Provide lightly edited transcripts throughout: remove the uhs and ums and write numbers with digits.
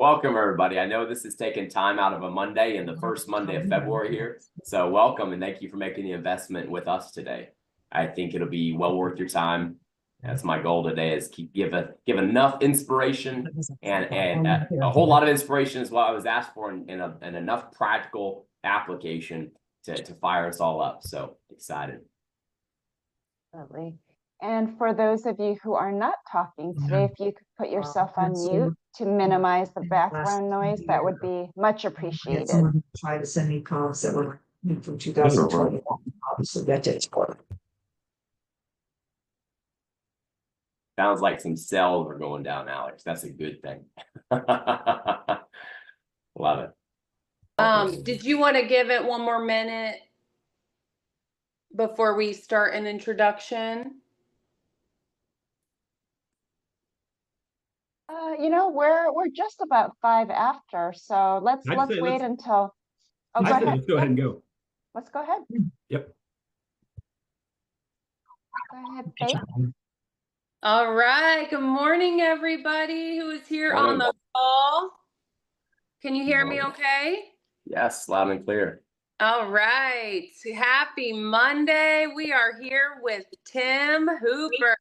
Welcome, everybody. I know this is taking time out of a Monday and the first Monday of February here. So welcome and thank you for making the investment with us today. I think it'll be well worth your time. That's my goal today, is give enough inspiration and a whole lot of inspiration is what I was asked for, and enough practical application to fire us all up. So excited. Lovely. And for those of you who are not talking today, if you could put yourself on mute to minimize the background noise, that would be much appreciated. Someone tried to send me comments that were from 2020. Obviously, that didn't work. Sounds like some cells are going down, Alex. That's a good thing. Love it. Did you want to give it one more minute before we start an introduction? We're just about 5 after, so let's wait until. Oh, go ahead. Let's go ahead and go. Let's go ahead. Yep. Go ahead, Faith. All right. Good morning, everybody who is here on the call. Can you hear me okay? Yes, loud and clear. All right. Happy Monday. We are here with Tim Hooper.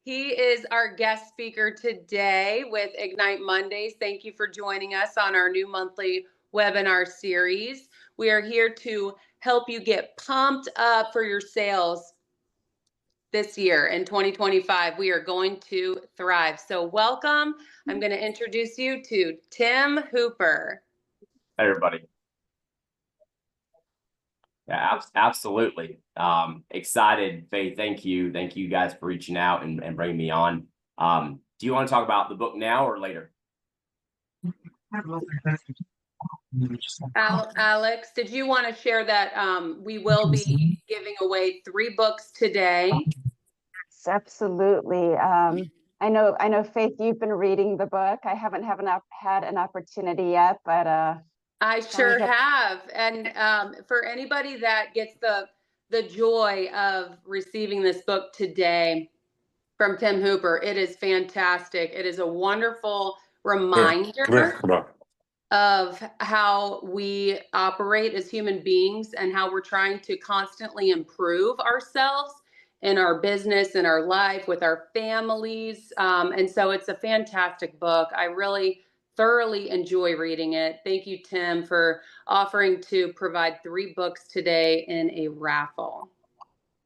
He is our guest speaker today with Ignite Mondays. Thank you for joining us on our new monthly webinar series. We are here to help you get pumped up for your sales this year in 2025. We are going to thrive. So welcome. I'm going to introduce you to Tim Hooper. Hey, everybody. Yeah, absolutely. Excited, Faith. Thank you. Thank you guys for reaching out and bringing me on. Do you want to talk about the book now or later? Alex, did you want to share that we will be giving away 3 books today? Yes, absolutely. I know, Faith, you've been reading the book. I haven't had an opportunity yet, but I sure have. And for anybody that gets the joy of receiving this book today from Tim Hooper, it is fantastic. It is a wonderful reminder of how we operate as human beings and how we're trying to constantly improve ourselves in our business, in our life, with our families. And so it's a fantastic book. I really thoroughly enjoy reading it. Thank you, Tim, for offering to provide 3 books today in a raffle.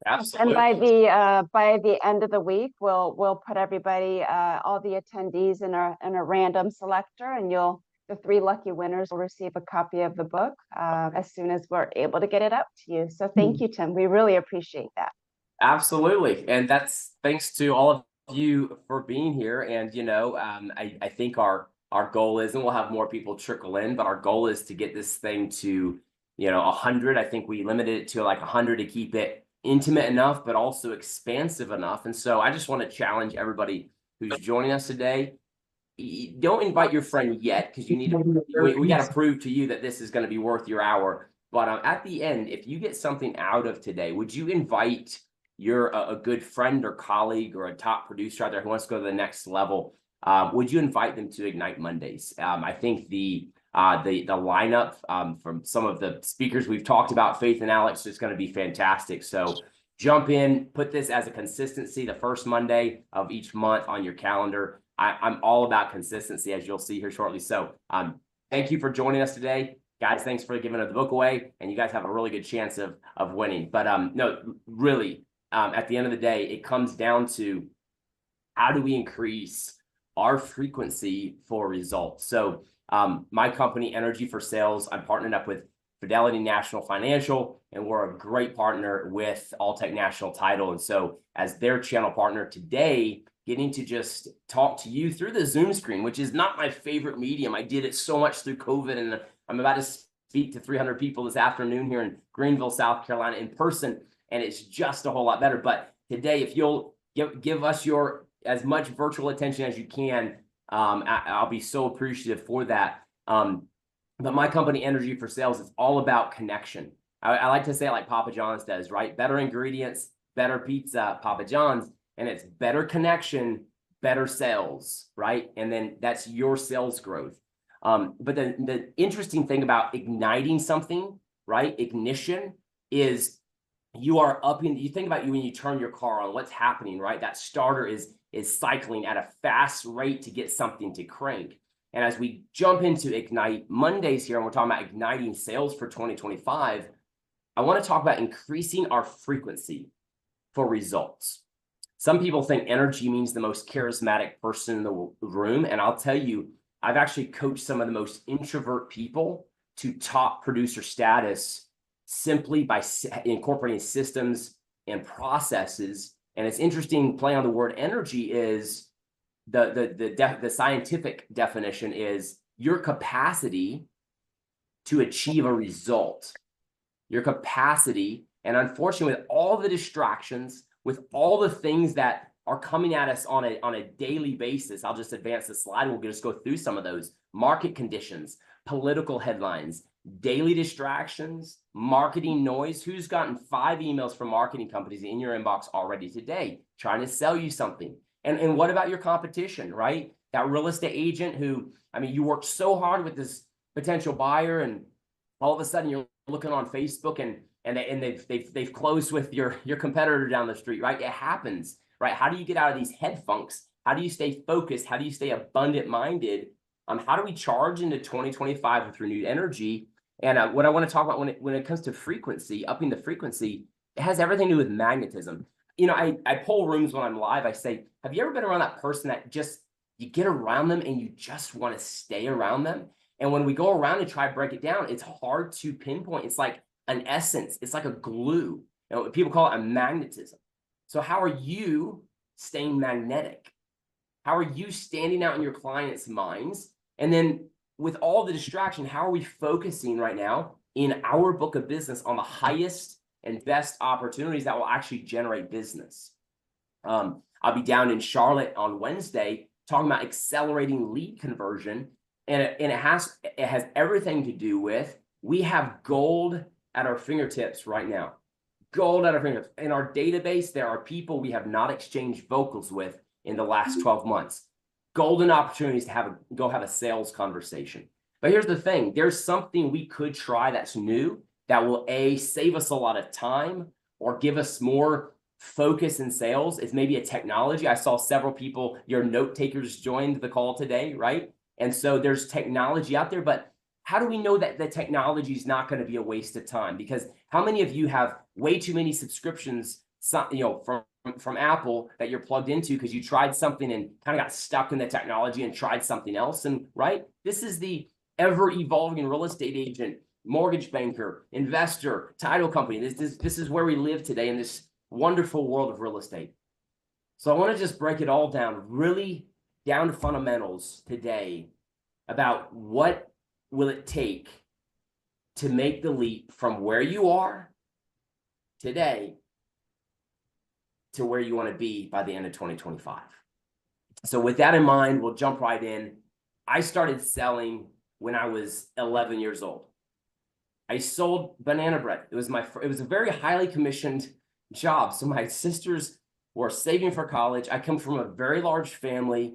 Absolutely. And by the end of the week, we'll put everybody, all the attendees in a random selector, and the 3 lucky winners will receive a copy of the book as soon as we're able to get it out to you. So thank you, Tim. We really appreciate that. Absolutely. And that's thanks to all of you for being here. And, I think our goal is, and we'll have more people trickle in, but our goal is to get this thing to, 100. I think we limited it to like 100 to keep it intimate enough, but also expansive enough. And so I just want to challenge everybody who's joining us today. Don't invite your friend yet, because we got to prove to you that this is going to be worth your hour. But at the end, if you get something out of today, would you invite a good friend or colleague or a top producer out there who wants to go to the next level? Would you invite them to Ignite Mondays? I think the lineup from some of the speakers we've talked about, Faith and Alex, is going to be fantastic. So jump in, put this as a consistency, the first Monday of each month on your calendar. I'm all about consistency, as you'll see here shortly. So thank you for joining us today. Guys, thanks for giving the book away. And you guys have a really good chance of winning. But no, really, at the end of the day, it comes down to how do we increase our frequency for results. So my company, Energy for Sales, I'm partnered up with Fidelity National Financial, and we're a great partner with Alltech National Title. And so as their channel partner today, getting to just talk to you through the Zoom screen, which is not my favorite medium. I did it so much through COVID, and I'm about to speak to 300 people this afternoon here in Greenville, South Carolina in person, and it's just a whole lot better. But today, if you'll give us your as much virtual attention as you can, I'll be so appreciative for that. But my company, Energy for Sales, is all about connection. I like to say it like Papa John's does, right? Better ingredients, better pizza, Papa John's, and it's better connection, better sales, right? And then that's your sales growth. But the interesting thing about igniting something, right? Ignition is you are upping, you think about you when you turn your car on, what's happening, right? That starter is cycling at a fast rate to get something to crank. And as we jump into Ignite Mondays here, and we're talking about igniting sales for 2025, I want to talk about increasing our frequency for results. Some people think energy means the most charismatic person in the room. And I'll tell you, I've actually coached some of the most introvert people to top producer status simply by incorporating systems and processes. And it's interesting, playing on the word energy is the scientific definition is your capacity to achieve a result. Your capacity, and unfortunately, with all the distractions, with all the things that are coming at us on a daily basis, I'll just advance the slide and we'll just go through some of those. Market conditions, political headlines, daily distractions, marketing noise. Who's gotten 5 emails from marketing companies in your inbox already today trying to sell you something? And what about your competition, right? That real estate agent who, I mean, you worked so hard with this potential buyer, and all of a sudden you're looking on Facebook and they've closed with your competitor down the street, right? It happens, right? How do you get out of these head funks? How do you stay focused? How do you stay abundant minded? How do we charge into 2025 with renewed energy? And what I want to talk about when it comes to frequency, upping the frequency, it has everything to do with magnetism. You know, I poll rooms when I'm live. I say, have you ever been around that person that just, you get around them and you just want to stay around them? And when we go around and try to break it down, it's hard to pinpoint. It's like an essence. It's like a glue. You know, people call it a magnetism. So how are you staying magnetic? How are you standing out in your clients' minds? And then with all the distraction, how are we focusing right now in our book of business on the highest and best opportunities that will actually generate business? I'll be down in Charlotte on Wednesday talking about accelerating lead conversion. And it has everything to do with, we have gold at our fingertips right now. Gold at our fingertips. In our database, there are people we have not exchanged vocals with in the last 12 months. Golden opportunities to go have a sales conversation. But here's the thing. There's something we could try that's new that will save us a lot of time or give us more focus in sales. It's maybe a technology. I saw several people, your note takers joined the call today, right? And so there's technology out there, but how do we know that the technology is not going to be a waste of time? Because how many of you have way too many subscriptions, from Apple that you're plugged into because you tried something and kind of got stuck in the technology and tried something else? And right, this is the ever evolving real estate agent, mortgage banker, investor, title company. This is where we live today in this wonderful world of real estate. So I want to just break it all down, really down to fundamentals today about what will it take to make the leap from where you are today to where you want to be by the end of 2025. So with that in mind, we'll jump right in. I started selling when I was 11 years old. I sold banana bread. It was a very highly commissioned job. So my sisters were saving for college. I come from a very large family.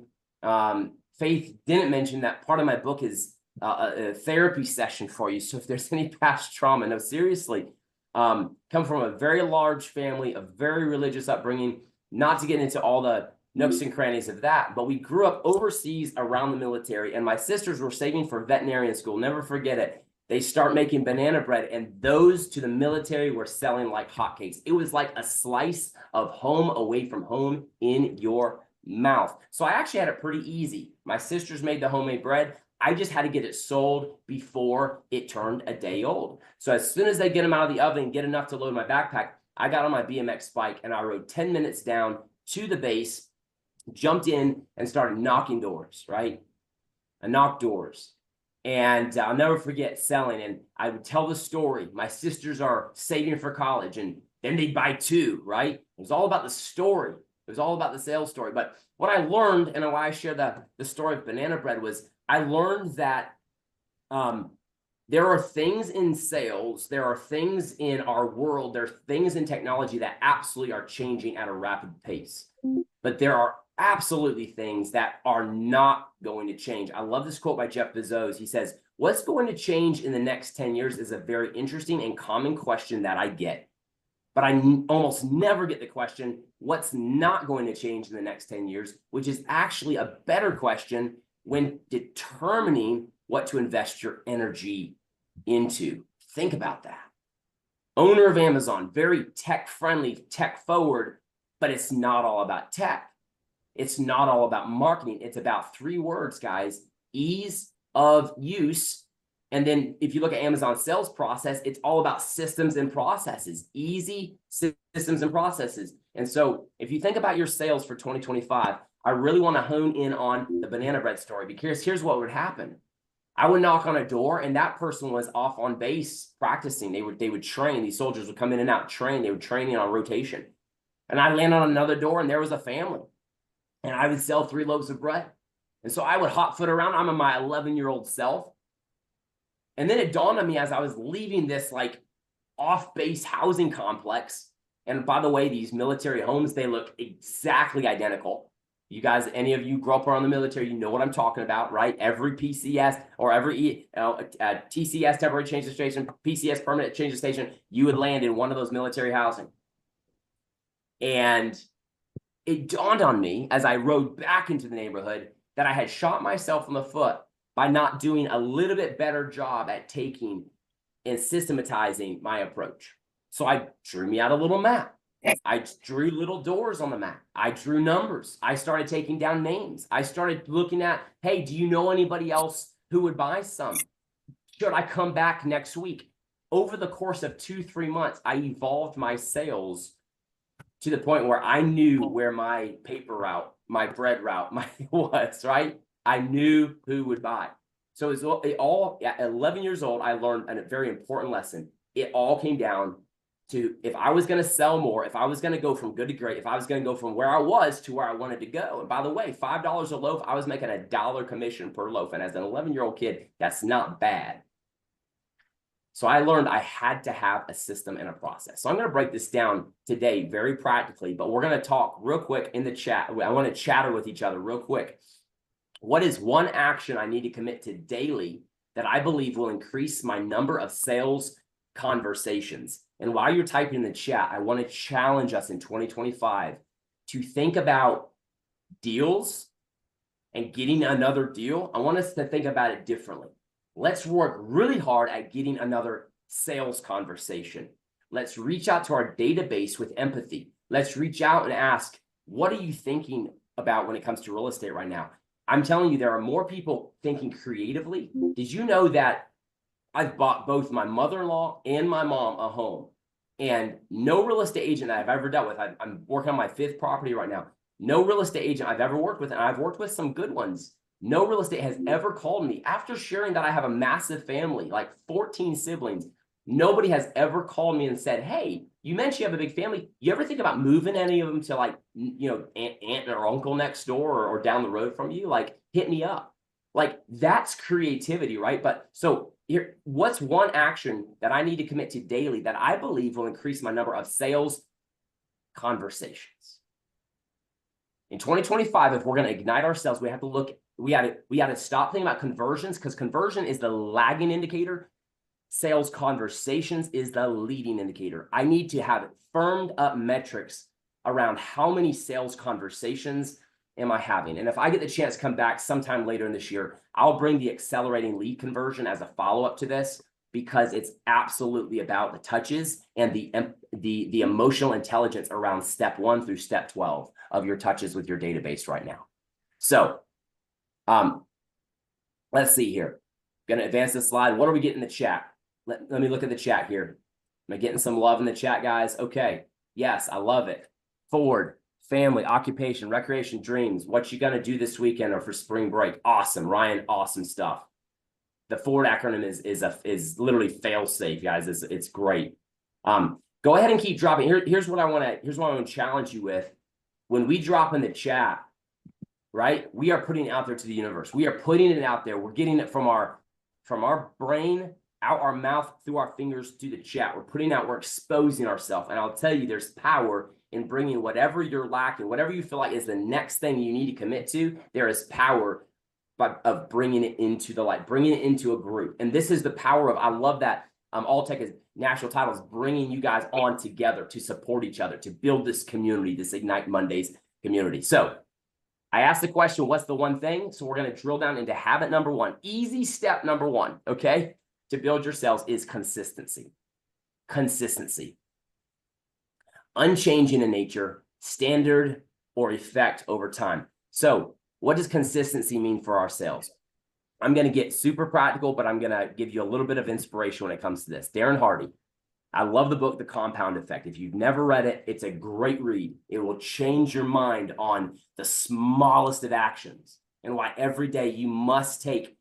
Faith didn't mention that part of my book is a therapy session for you. So if there's any past trauma, no, seriously, come from a very large family, a very religious upbringing, not to get into all the nooks and crannies of that, but we grew up overseas around the military, and my sisters were saving for veterinarian school. Never forget it. They start making banana bread, and those to the military were selling like hotcakes. It was like a slice of home away from home in your mouth. So I actually had it pretty easy. My sisters made the homemade bread. I just had to get it sold before it turned a day old. So as soon as they get them out of the oven and get enough to load my backpack, I got on my BMX bike and I rode 10 minutes down to the base, jumped in and started knocking doors, right? I knocked doors. And I'll never forget selling. And I would tell the story. My sisters are saving for college and then they'd buy 2, right? It was all about the story. It was all about the sales story. But what I learned, and why I share the story of banana bread, was I learned that there are things in sales, there are things in our world, there are things in technology that absolutely are changing at a rapid pace. But there are absolutely things that are not going to change. I love this quote by Jeff Bezos. He says, what's going to change in the next 10 years is a very interesting and common question that I get. But I almost never get the question, what's not going to change in the next 10 years, which is actually a better question when determining what to invest your energy into. Think about that. Owner of Amazon, very tech-friendly, tech-forward, but it's not all about tech. It's not all about marketing. It's about 3 words, guys: ease of use. And then if you look at Amazon's sales process, it's all about systems and processes, easy systems and processes. And so if you think about your sales for 2025, I really want to hone in on the banana bread story, because here's what would happen. I would knock on a door and that person was off on base practicing. They would train. These soldiers would come in and out, train. They would train on rotation. And I'd land on another door and there was a family. And I would sell 3 loaves of bread. And so I would hot foot around. I'm in my 11-year-old self. And then it dawned on me as I was leaving this like off-base housing complex. And by the way, these military homes, they look exactly identical. You guys, any of you grew up around the military, you know what I'm talking about, right? Every PCS or every TCS, temporary change of station, PCS, permanent change of station, you would land in one of those military housing. And it dawned on me as I rode back into the neighborhood that I had shot myself in the foot by not doing a little bit better job at taking and systematizing my approach. So I drew me out a little map. I drew little doors on the map. I drew numbers. I started taking down names. I started looking at, hey, do you know anybody else who would buy some? Should I come back next week? Over the course of 2-3 months, I evolved my sales to the point where I knew where my paper route, my bread route was, right? I knew who would buy. So it all at 11 years old, I learned a very important lesson. It all came down to, if I was going to sell more, if I was going to go from good to great, if I was going to go from where I was to where I wanted to go. And by the way, $5 a loaf, I was making $1 commission per loaf. And as an 11-year-old kid, that's not bad. So I learned I had to have a system and a process. So I'm going to break this down today very practically, but we're going to talk real quick in the chat. I want to chatter with each other real quick. What is one action I need to commit to daily that I believe will increase my number of sales conversations? And while you're typing in the chat, I want to challenge us in 2025 to think about deals and getting another deal. I want us to think about it differently. Let's work really hard at getting another sales conversation. Let's reach out to our database with empathy. Let's reach out and ask, what are you thinking about when it comes to real estate right now? I'm telling you, there are more people thinking creatively. Did you know that I've bought both my mother-in-law and my mom a home, and no real estate agent that I've ever dealt with, I'm working on my 5th property right now, no real estate agent I've ever worked with, and I've worked with some good ones, no real estate has ever called me after sharing that I have a massive family, like 14 siblings. Nobody has ever called me and said, hey, you mentioned you have a big family. You ever think about moving any of them to, like, you know, aunt or uncle next door or down the road from you? Like, hit me up. Like, that's creativity, right? But so here, what's one action that I need to commit to daily that I believe will increase my number of sales conversations? In 2025, if we're going to ignite ourselves, we have to look, we got to stop thinking about conversions, because conversion is the lagging indicator. Sales conversations is the leading indicator. I need to have firmed up metrics around how many sales conversations am I having. And if I get the chance to come back sometime later in this year, I'll bring the accelerating lead conversion as a follow-up to this, because it's absolutely about the touches and the emotional intelligence around step 1 through step 12 of your touches with your database right now. So let's see here. Going to advance the slide. What are we getting in the chat? Let me look at the chat here. Am I getting some love in the chat, guys? Okay. Yes, I love it. Forward, family, occupation, recreation, dreams. What you gonna do this weekend or for spring break? Awesome, Ryan. Awesome stuff. The Forward acronym is literally fail safe, guys. It's great. Go ahead and keep dropping. Here's what I want to challenge you with. When we drop in the chat, right? We are putting it out there to the universe. We are putting it out there. We're getting it from our brain, out our mouth, through our fingers, to the chat. We're putting out, we're exposing ourselves. And I'll tell you, there's power in bringing whatever you're lacking, whatever you feel like is the next thing you need to commit to. There is power of bringing it into the light, bringing it into a group. And this is the power of, I love that All-Tech is national titles, bringing you guys on together to support each other, to build this community, this Ignite Mondays community. So I asked the question, what's the one thing? So we're going to drill down into habit number one. Easy step number one, okay, to build your sales is consistency. Consistency. Unchanging in nature, standard or effect over time. So what does consistency mean for our sales? I'm going to get super practical, but I'm going to give you a little bit of inspiration when it comes to this. Darren Hardy. I love the book, The Compound Effect. If you've never read it, it's a great read. It will change your mind on the smallest of actions and why every day you must take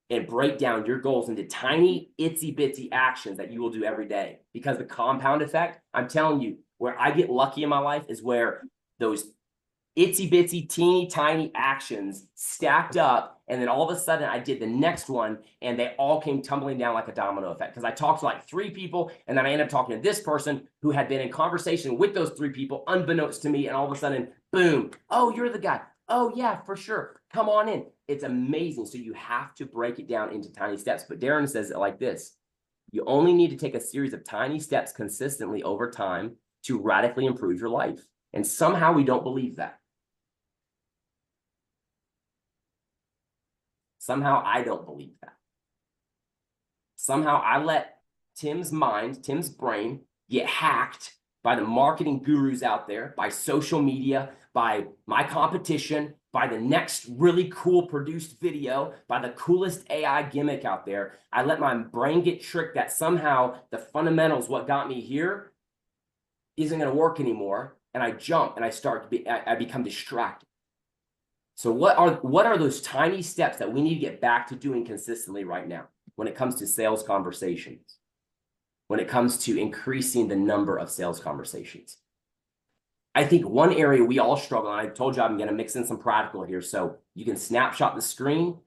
and break down your goals into tiny, itsy bitsy actions that you will do every day. Because the compound effect, I'm telling you, where I get lucky in my life is where those itsy bitsy, teeny tiny actions stacked up. And then all of a sudden I did the next one and they all came tumbling down like a domino effect. Because I talked to like 3 people and then I ended up talking to this person who had been in conversation with those 3 people unbeknownst to me. And all of a sudden, boom, oh, you're the guy. Oh yeah, for sure. Come on in. It's amazing. So you have to break it down into tiny steps. But Darren says it like this. You only need to take a series of tiny steps consistently over time to radically improve your life. And somehow we don't believe that. Somehow I don't believe that. Somehow I let Tim's mind, Tim's brain get hacked by the marketing gurus out there, by social media, by my competition, by the next really cool produced video, by the coolest AI gimmick out there. I let my brain get tricked that somehow the fundamentals, what got me here, isn't going to work anymore. And I jump and I become distracted. So what are those tiny steps that we need to get back to doing consistently right now when it comes to sales conversations, when it comes to increasing the number of sales conversations? I think one area we all struggle, and I told you I'm going to mix in some practical here, so you can snapshot the screen.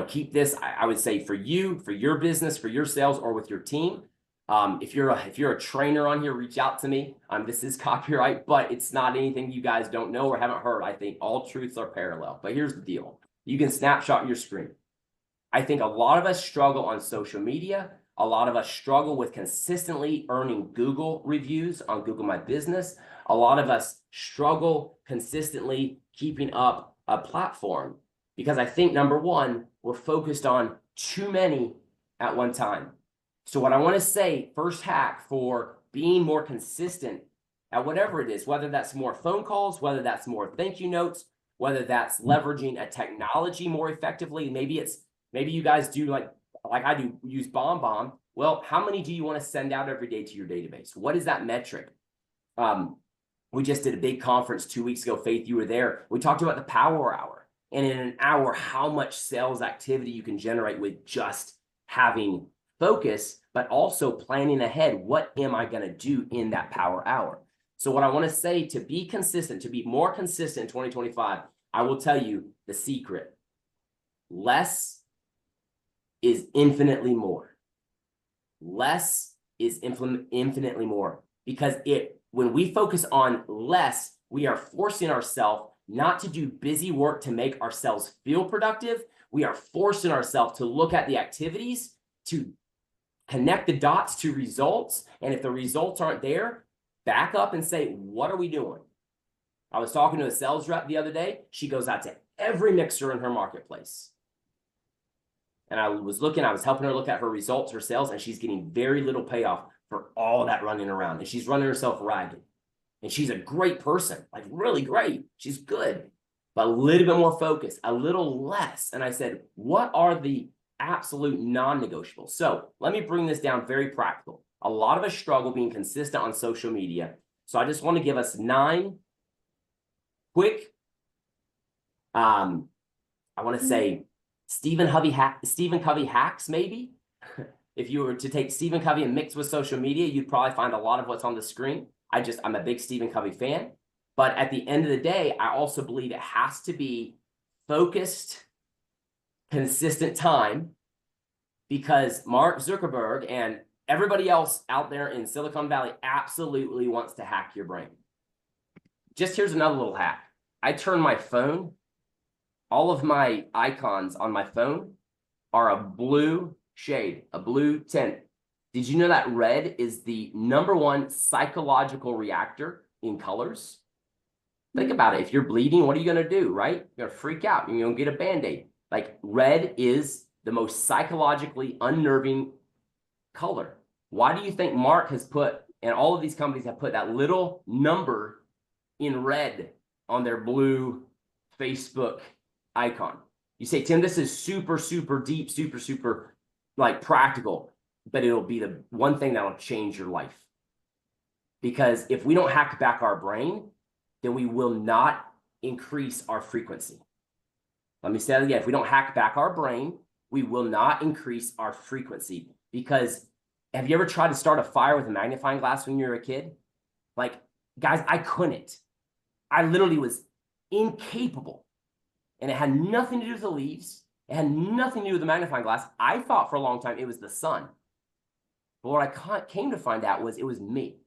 Keep this, I would say, for you, for your business, for your sales, or with your team. If you're a trainer on here, reach out to me. This is copyright, but it's not anything you guys don't know or haven't heard. I think all truths are parallel. But here's the deal. You can snapshot your screen. I think a lot of us struggle on social media. A lot of us struggle with consistently earning Google reviews on Google My Business. A lot of us struggle consistently keeping up a platform because I think, number one, we're focused on too many at one time. So what I want to say, first hack for being more consistent at whatever it is, whether that's more phone calls, whether that's more thank you notes, whether that's leveraging a technology more effectively. Maybe you guys do like I do, use BombBomb. Well, how many do you want to send out every day to your database? What is that metric? We just did a big conference 2 weeks ago. Faith, you were there. We talked about the power hour. And in an hour, how much sales activity you can generate with just having focus, but also planning ahead. What am I going to do in that power hour? So what I want to say, to be consistent, to be more consistent in 2025, I will tell you the secret. Less is infinitely more. Less is infinitely more. Because when we focus on less, we are forcing ourselves not to do busy work to make ourselves feel productive. We are forcing ourselves to look at the activities, to connect the dots to results. And if the results aren't there, back up and say, what are we doing? I was talking to a sales rep the other day. She goes out to every mixer in her marketplace. And I was helping her look at her results, her sales, and she's getting very little payoff for all that running around. And she's running herself ragged. And she's a great person, like really great. She's good, but a little bit more focused, a little less. And I said, what are the absolute non-negotiables? So let me bring this down very practical. A lot of us struggle being consistent on social media. So I just want to give us 9 quick, I want to say Stephen Covey hacks, maybe. If you were to take Stephen Covey and mix with social media, you'd probably find a lot of what's on the screen. I'm a big Stephen Covey fan. But at the end of the day, I also believe it has to be focused, consistent time, because Mark Zuckerberg and Everybody else out there in Silicon Valley absolutely wants to hack your brain. Just here's another little hack. I turn my phone, all of my icons on my phone are a blue shade, a blue tint. Did you know that red is the #1 psychological reactor in colors? Think about it. If you're bleeding, what are you going to do, right? You're going to freak out. You're going to get a Band-Aid. Like, red is the most psychologically unnerving color. Why do you think Mark has put, and all of these companies have put that little number in red on their blue Facebook icon? You say, Tim, this is super, super deep, super, super like practical, but it'll be the one thing that'll change your life. Because if we don't hack back our brain, then we will not increase our frequency. Let me say that again. If we don't hack back our brain, we will not increase our frequency. Because have you ever tried to start a fire with a magnifying glass when you were a kid? Like, guys, I couldn't. I literally was incapable. And it had nothing to do with the leaves. It had nothing to do with the magnifying glass. I thought for a long time it was the sun. But what I came to find out was it was me.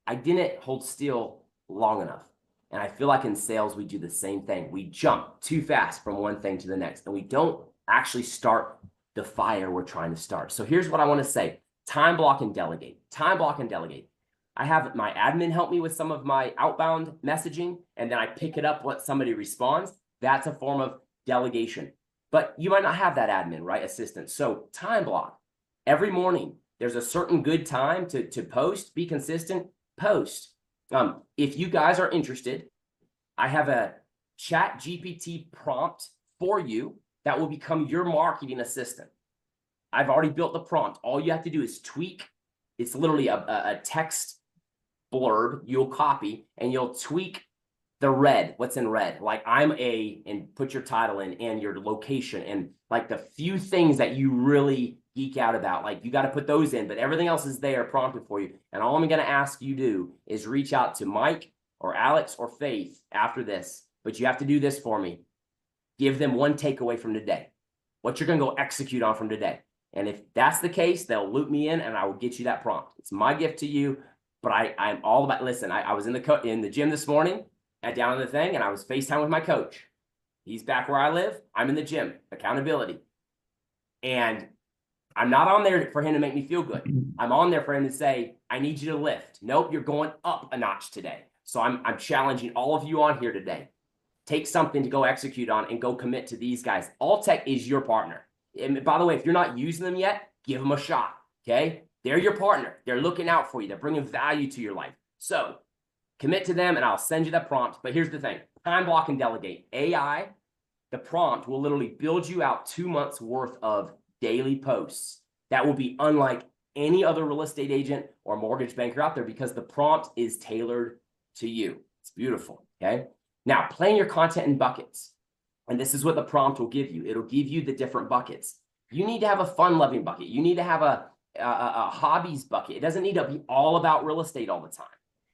I didn't hold still long enough. And I feel like in sales, we do the same thing. We jump too fast from one thing to the next, and we don't actually start the fire we're trying to start. So here's what I want to say. Time block and delegate. Time block and delegate. I have my admin help me with some of my outbound messaging, and then I pick it up when somebody responds. That's a form of delegation. But you might not have that admin, right? Assistant. So time block. Every morning, there's a certain good time to post. Be consistent. Post. If you guys are interested, I have a Chat GPT prompt for you that will become your marketing assistant. I've already built the prompt. All you have to do is tweak. It's literally a text blurb you'll copy, and you'll tweak the red, what's in red, like I'm a, and put your title in and your location and like the few things that you really geek out about, like you got to put those in, but everything else is there prompted for you. And all I'm going to ask you do is reach out to Mike or Alex or Faith after this, but you have to do this for me. Give them one takeaway from today, what you're going to go execute on from today. And if that's the case, they'll loop me in and I will get you that prompt. It's my gift to you, but I'm all about, listen, I was in the gym this morning, down in the thing, and I was FaceTime with my coach. He's back where I live. I'm in the gym, accountability. And I'm not on there for him to make me feel good. I'm on there for him to say, I need you to lift. Nope, you're going up a notch today. So I'm challenging all of you on here today. Take something to go execute on and go commit to these guys. Alltech is your partner. And by the way, if you're not using them yet, give them a shot, okay? They're your partner. They're looking out for you. They're bringing value to your life. So commit to them, and I'll send you that prompt. But here's the thing. Time block and delegate. AI, the prompt will literally build you out 2 months worth of daily posts. That will be unlike any other real estate agent or mortgage banker out there because the prompt is tailored to you. It's beautiful, okay? Now, plan your content in buckets. And this is what the prompt will give you. It'll give you the different buckets. You need to have a fun-loving bucket. You need to have a hobbies bucket. It doesn't need to be all about real estate all the time.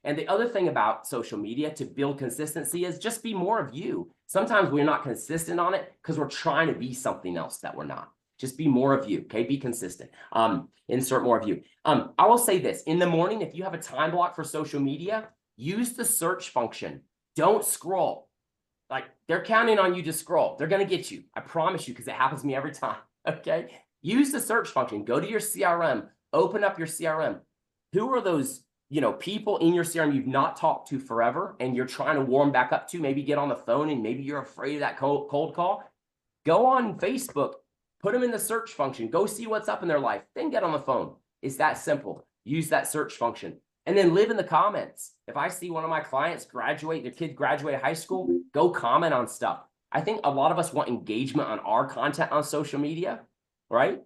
And the other thing about social media to build consistency is just be more of you. Sometimes we're not consistent on it because we're trying to be something else that we're not. Just be more of you, okay? Be consistent. Insert more of you. I will say this. In the morning, if you have a time block for social media, use the search function. Don't scroll. Like, they're counting on you to scroll. They're going to get you. I promise you, because it happens to me every time, okay? Use the search function. Go to your CRM. Open up your CRM. Who are those, people in your CRM you've not talked to forever and you're trying to warm back up to? Maybe get on the phone and maybe you're afraid of that cold call. Go on Facebook. Put them in the search function. Go see what's up in their life. Then get on the phone. It's that simple. Use that search function. And then live in the comments. If I see one of my clients graduate, their kid graduated high school, go comment on stuff. I think a lot of us want engagement on our content on social media, right?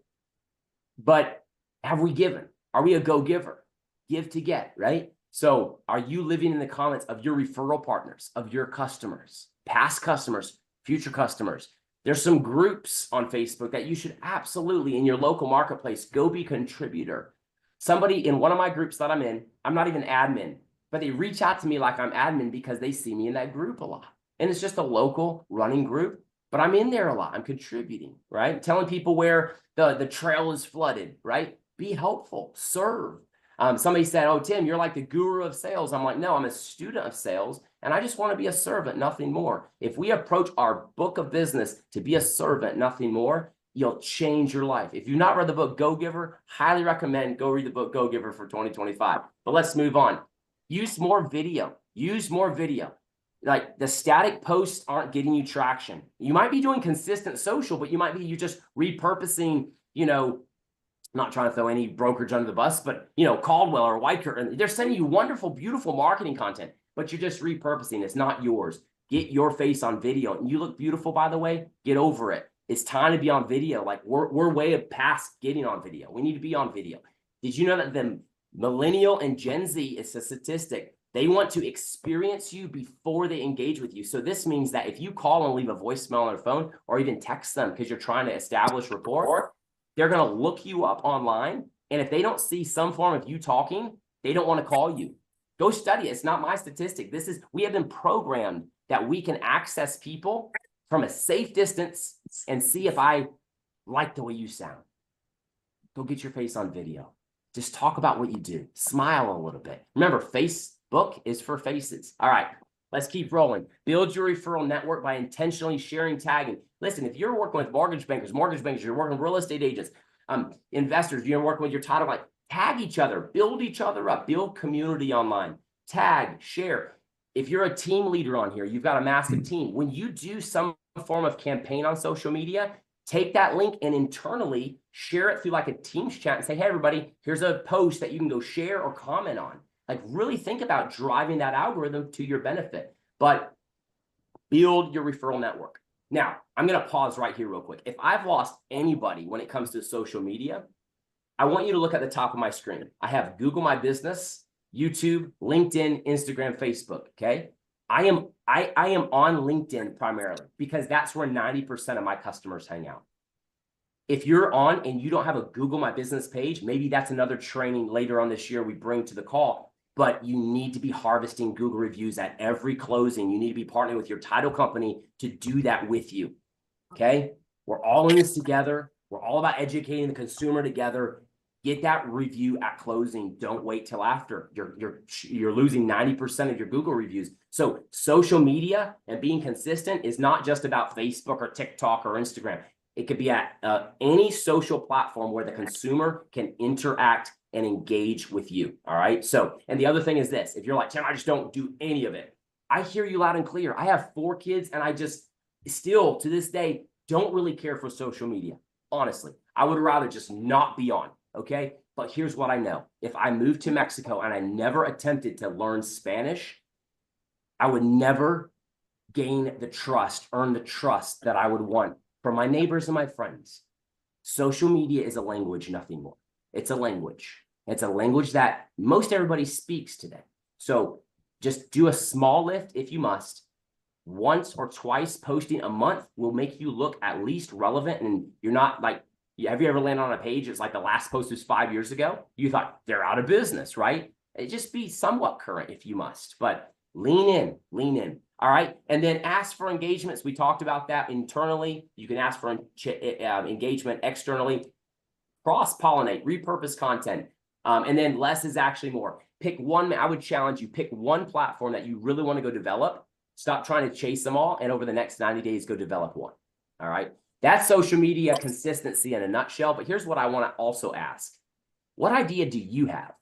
But have we given? Are we a go-giver? Give to get, right? So are you living in the comments of your referral partners, of your customers, past customers, future customers? There's some groups on Facebook that you should absolutely, in your local marketplace, go be contributor. Somebody in one of my groups that I'm in, I'm not even admin, but they reach out to me like I'm admin because they see me in that group a lot. And it's just a local running group, but I'm in there a lot. I'm contributing, right? Telling people where the trail is flooded, right? be helpful, serve. Somebody said, oh, Tim, you're like the guru of sales. I'm like, no, I'm a student of sales, and I just want to be a servant, nothing more. If we approach our book of business to be a servant, nothing more, you'll change your life. If you've not read the book Go Giver, highly recommend go read the book Go Giver for 2025. But let's move on. Use more video. Use more video. Like the static posts aren't getting you traction. You might be doing consistent social, but you just repurposing, not trying to throw any brokerage under the bus, but Caldwell or Weicker, and they're sending you wonderful, beautiful marketing content, but you're just repurposing. It's not yours. Get your face on video. And you look beautiful, by the way. Get over it. It's time to be on video. Like we're way past getting on video. We need to be on video. Did you know that the millennial and Gen Z, it's a statistic, they want to experience you before they engage with you. So this means that if you call and leave a voicemail on their phone or even text them because you're trying to establish rapport, they're going to look you up online. And if they don't see some form of you talking, they don't want to call you. Go study it. It's not my statistic. We have been programmed that we can access people from a safe distance and see if I like the way you sound. Go get your face on video. Just talk about what you do. Smile a little bit. Remember, Facebook is for faces. All right, let's keep rolling. Build your referral network by intentionally sharing, tagging. Listen, if you're working with mortgage bankers, you're working with real estate agents, investors, you're working with your title, like tag each other, build each other up, build community online, tag, share. If you're a team leader on here, you've got a massive team. When you do some form of campaign on social media, take that link and internally share it through like a Teams chat and say, hey, everybody, here's a post that you can go share or comment on. Like really think about driving that algorithm to your benefit, but build your referral network. Now, I'm going to pause right here real quick. If I've lost anybody when it comes to social media, I want you to look at the top of my screen. I have Google My Business, YouTube, LinkedIn, Instagram, Facebook, okay? I am on LinkedIn primarily because that's where 90% of my customers hang out. If you're on and you don't have a Google My Business page, maybe that's another training later on this year we bring to the call, but you need to be harvesting Google reviews at every closing. You need to be partnering with your title company to do that with you, okay? We're all in this together. We're all about educating the consumer together. Get that review at closing. Don't wait till after. You're losing 90% of your Google reviews. So social media and being consistent is not just about Facebook or TikTok or Instagram. It could be at any social platform where the consumer can interact and engage with you. All right. So, and the other thing is this, if you're like, Tim, I just don't do any of it. I hear you loud and clear. I have 4 kids and I just still to this day, don't really care for social media. Honestly, I would rather just not be on. Okay. But here's what I know. If I moved to Mexico and I never attempted to learn Spanish, I would never gain the trust, earn the trust that I would want from my neighbors and my friends. Social media is a language, nothing more. It's a language. It's a language that most everybody speaks today. So just do a small lift if you must. Once or twice posting a month will make you look at least relevant, and you're not like, have you ever landed on a page? It's like the last post was 5 years ago. You thought they're out of business, right? It just be somewhat current if you must, but lean in, lean in. All right. And then ask for engagements. We talked about that internally. You can ask for engagement externally. Cross-pollinate, repurpose content. And then less is actually more. Pick one. I would challenge you, pick one platform that you really want to go develop. Stop trying to chase them all. And over the next 90 days, go develop one. All right. That's social media consistency in a nutshell. But here's what I want to also ask. What idea do you have?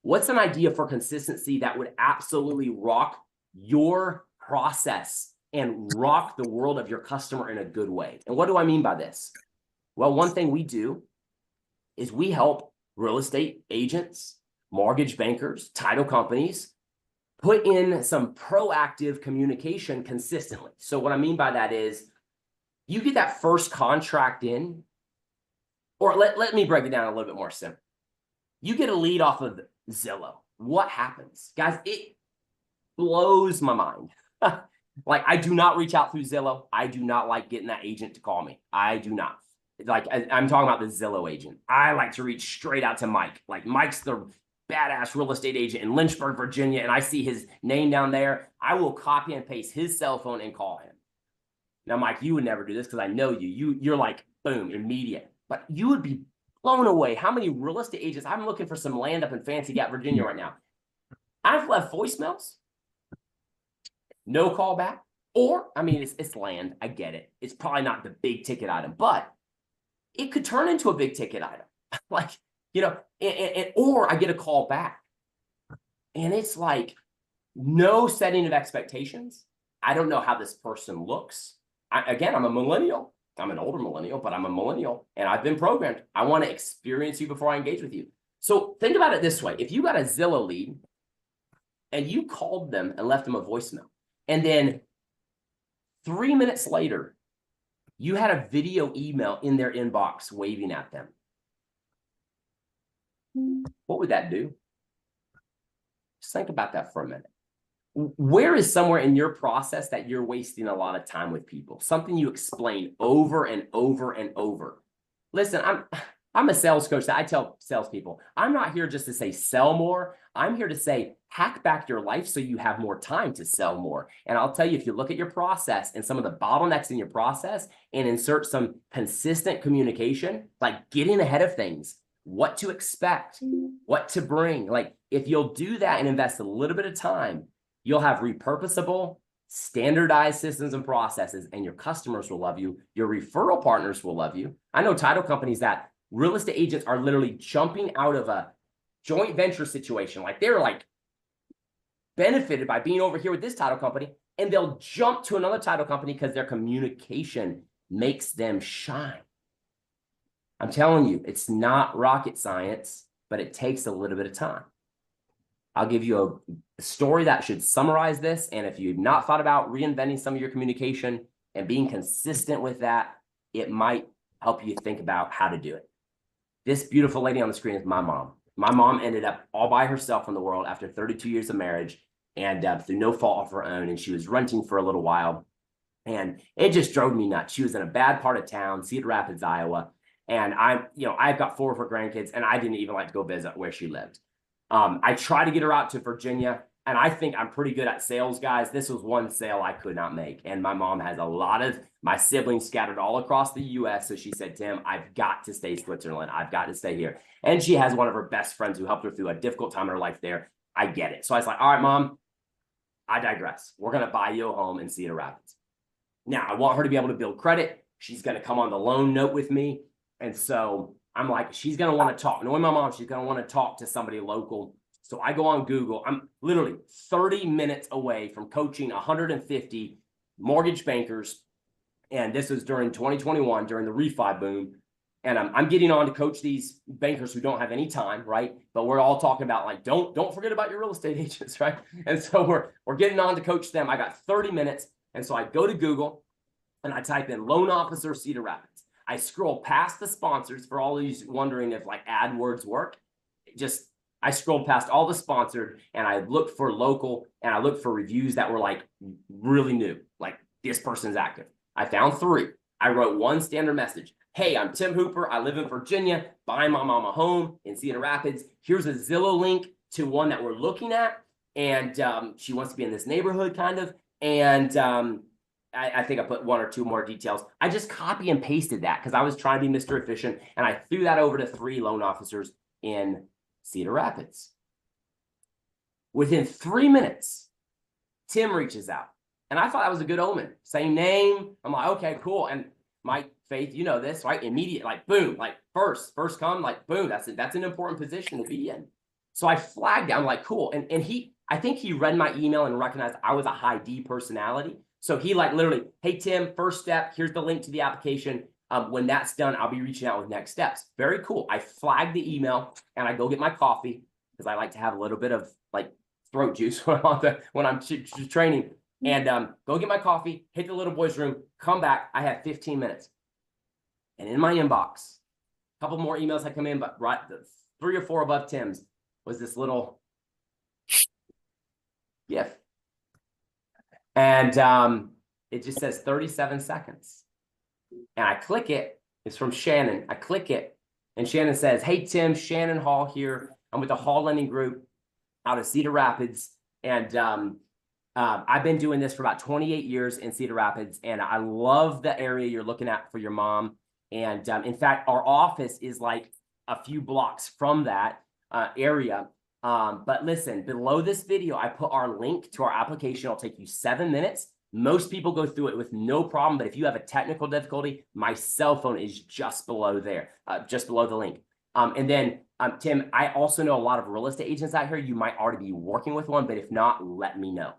What's an idea for consistency that would absolutely rock your process and rock the world of your customer in a good way? And what do I mean by this? Well, one thing we do is we help real estate agents, mortgage bankers, title companies put in some proactive communication consistently. So what I mean by that is you get that first contract in, or let me break it down a little bit more simple. You get a lead off of Zillow. What happens? Guys, it blows my mind. Like, I do not reach out through Zillow. I do not like getting that agent to call me. I do not. Like, I'm talking about the Zillow agent. I like to reach straight out to Mike. Like, Mike's the badass real estate agent in Lynchburg, Virginia, and I see his name down there. I will copy and paste his cell phone and call him. Now, Mike, you would never do this because I know you. You're like, boom, immediate. But you would be blown away how many real estate agents, I'm looking for some land up in Fancy Gap, Virginia right now. I've left voicemails, no call back, or, I mean, it's land, I get it. It's probably not the big ticket item, but it could turn into a big ticket item. Like, you know, or I get a call back. And it's like, no setting of expectations. I don't know how this person looks. Again, I'm a millennial. I'm an older millennial, but I'm a millennial and I've been programmed. I want to experience you before I engage with you. So think about it this way. If you got a Zillow lead and you called them and left them a voicemail, and then 3 minutes later, you had a video email in their inbox waving at them, what would that do? Just think about that for a minute. Where is somewhere in your process that you're wasting a lot of time with people? Something you explain over and over and over. Listen, I'm a sales coach that I tell salespeople, I'm not here just to say sell more. I'm here to say hack back your life so you have more time to sell more. And I'll tell you, if you look at your process and some of the bottlenecks in your process and insert some consistent communication, like getting ahead of things, what to expect, what to bring. Like if you'll do that and invest a little bit of time, you'll have repurposable, standardized systems and processes, and your customers will love you. Your referral partners will love you. I know title companies that real estate agents are literally jumping out of a joint venture situation. Like they're like benefited by being over here with this title company, and they'll jump to another title company because their communication makes them shine. I'm telling you, it's not rocket science, but it takes a little bit of time. I'll give you a story that should summarize this. And if you've not thought about reinventing some of your communication and being consistent with that, it might help you think about how to do it. This beautiful lady on the screen is my mom. My mom ended up all by herself in the world after 32 years of marriage and through no fault of her own. And she was renting for a little while. And it just drove me nuts. She was in a bad part of town, Cedar Rapids, Iowa. And I've got 4 of her grandkids, and I didn't even like to go visit where she lived. I tried to get her out to Virginia, and I think I'm pretty good at sales, guys. This was one sale I could not make. And my mom has a lot of my siblings scattered all across the US. So she said, Tim, I've got to stay in Switzerland. I've got to stay here. And she has one of her best friends who helped her through a difficult time in her life there. I get it. So I was like, all right, Mom, I digress. We're going to buy you a home in Cedar Rapids. Now, I want her to be able to build credit. She's going to come on the loan note with me. And so I'm like, she's going to want to talk. Knowing my mom, she's going to want to talk to somebody local. So I go on Google. I'm literally 30 minutes away from coaching 150 mortgage bankers. And this was during 2021, during the refi boom. And I'm getting on to coach these bankers who don't have any time, right? But we're all talking about like, don't forget about your real estate agents, right? And so we're getting on to coach them. I got 30 minutes. And so I go to Google and I type in loan officer Cedar Rapids. I scroll past the sponsors for all of you wondering if like AdWords work. I scrolled past all the sponsored and I looked for local and I looked for reviews that were like really new, like this person's active. I found 3. I wrote one standard message. Hey, I'm Tim Hooper. I live in Virginia, buying my mom a home in Cedar Rapids. Here's a Zillow link to one that we're looking at. And she wants to be in this neighborhood kind of. And I think I put 1 or 2 more details. I just copy and pasted that because I was trying to be Mr. Efficient. And I threw that over to 3 loan officers in Cedar Rapids. Within 3 minutes, Tim reaches out. And I thought that was a good omen. Same name. I'm like, okay, cool. And my Faith, you know this, right? Immediate, like boom, like first come, like boom. That's an important position to be in. So I flagged it. I'm like, cool. And I think he read my email and recognized I was a high D personality. So he like literally, hey, Tim, first step, here's the link to the application. When that's done, I'll be reaching out with next steps. Very cool. I flagged the email and I go get my coffee because I like to have a little bit of like throat juice when I'm training. And go get my coffee, hit the little boy's room, come back. I have 15 minutes. And in my inbox, a couple more emails had come in, but right, 3 or 4 above Tim's was this little GIF. And it just says 37 seconds. And I click it. It's from Shannon. I click it. And Shannon says, hey, Tim, Shannon Hall here. I'm with the Hall Lending Group out of Cedar Rapids. And I've been doing this for about 28 years in Cedar Rapids. And I love the area you're looking at for your mom. And in fact, our office is like a few blocks from that area. But listen, below this video, I put our link to our application. It'll take you 7 minutes. Most people go through it with no problem, but if you have a technical difficulty, my cell phone is just below there, just below the link. And then, Tim, I also know a lot of real estate agents out here. You might already be working with one, but if not, let me know.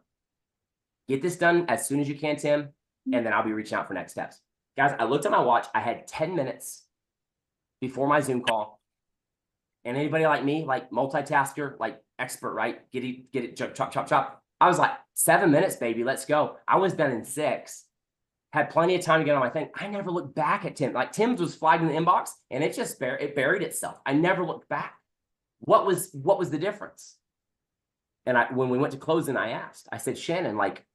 Get this done as soon as you can, Tim, and then I'll be reaching out for next steps. Guys, I looked at my watch. I had 10 minutes before my Zoom call. And anybody like me, like multitasker, like expert, right? Get it, chop, chop, chop. I was like, 7 minutes, baby, let's go. I was done in 6. Had plenty of time to get on my thing. I never looked back at Tim. Like Tim's was flagged in the inbox and it just buried itself. I never looked back. What was the difference? And when we went to closing, I said, Shannon, like,